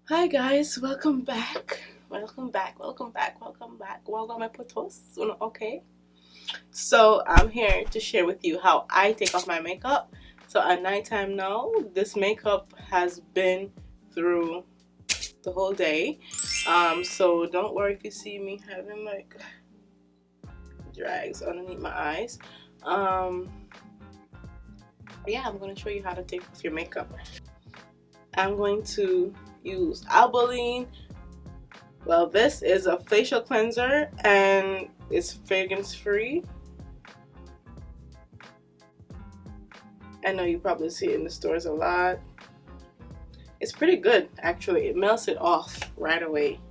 Hi guys, welcome back. Welcome my potos. Okay. So I'm here to share with you how I take off my makeup. So at nighttime now, this makeup has been through the whole day. So don't worry if you see me having like drags underneath my eyes. Yeah, I'm gonna show you how to take off your makeup. I'm going to use Albolene. Well, this is a facial cleanser and it's fragrance free. I know you probably see it in the stores a lot. It's pretty good actually. It melts it off right away.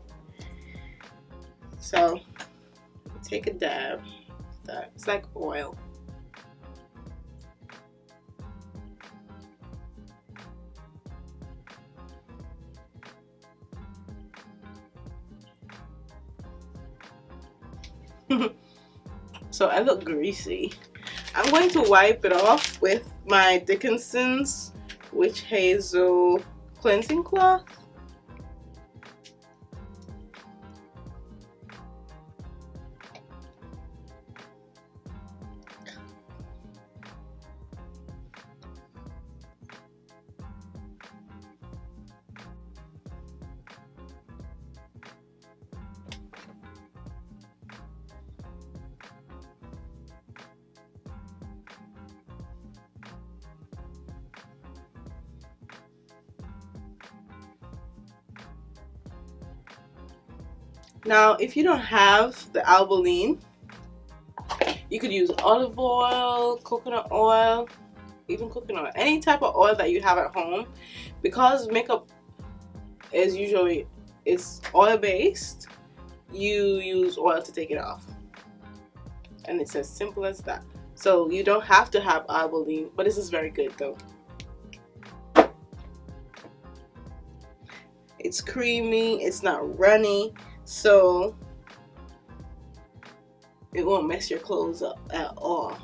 So take a dab. It's like oil. So I look greasy. I'm going to wipe it off with my Dickinson's Witch Hazel cleansing cloth. Now, if you don't have the Albolene, you could use olive oil, coconut oil, even coconut oil, any type of oil that you have at home. Because makeup is usually oil based, you use oil to take it off, and it's as simple as that. So you don't have to have Albolene, but this is very good though. It's creamy, it's not runny, so it won't mess your clothes up at all.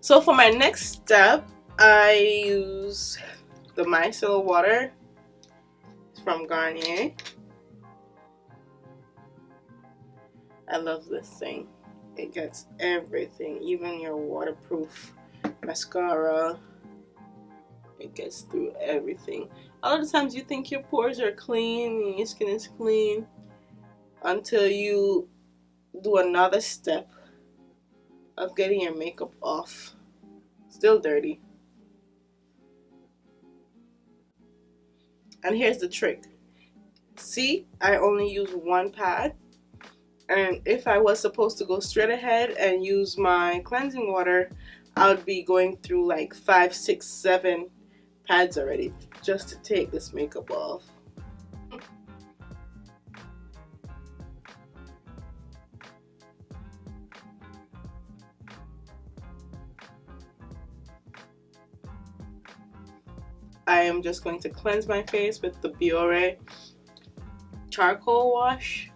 So for my next step, I use the micellar water from Garnier. I love this thing. It gets everything, even your waterproof mascara. It gets through everything. A lot of times you think your pores are clean and your skin is clean until you do another step of getting your makeup off. Still dirty. And here's the trick. See, I only use one pad. And if I was supposed to go straight ahead and use my cleansing water, I would be going through like 5, 6, 7 pads already just to take this makeup off. I am just going to cleanse my face with the Biore charcoal wash.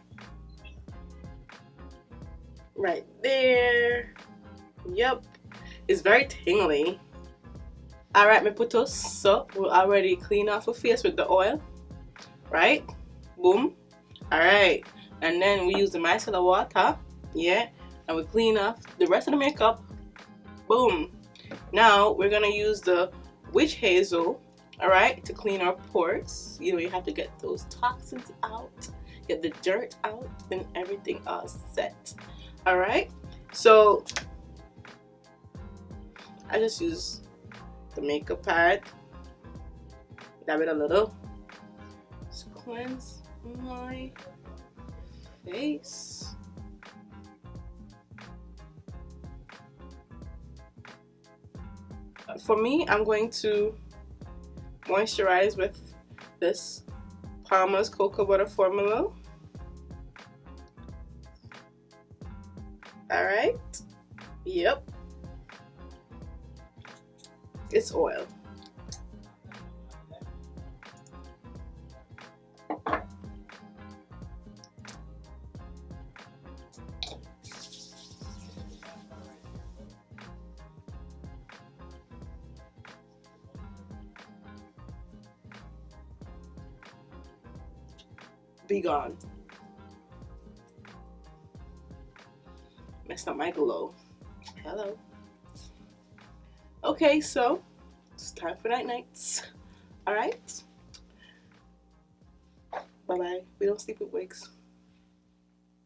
Right there. Yep. It's very tingly. Alright, my putos. So we'll already clean off our face with the oil. Right? Boom. Alright. And then we use the micellar water. Yeah. And we clean off the rest of the makeup. Boom. Now we're gonna use the witch hazel, alright, to clean our pores. You know, you have to get those toxins out, get the dirt out, and everything set. Alright, so I just use the makeup pad, dab it a little, just cleanse my face. For me, I'm going to moisturize with this Palmer's Cocoa Butter Formula. Alright. Yep. It's oil. be gone. Messed up my glow. Hello. Okay, so it's time for night nights. Alright? Bye bye. We don't sleep with wigs.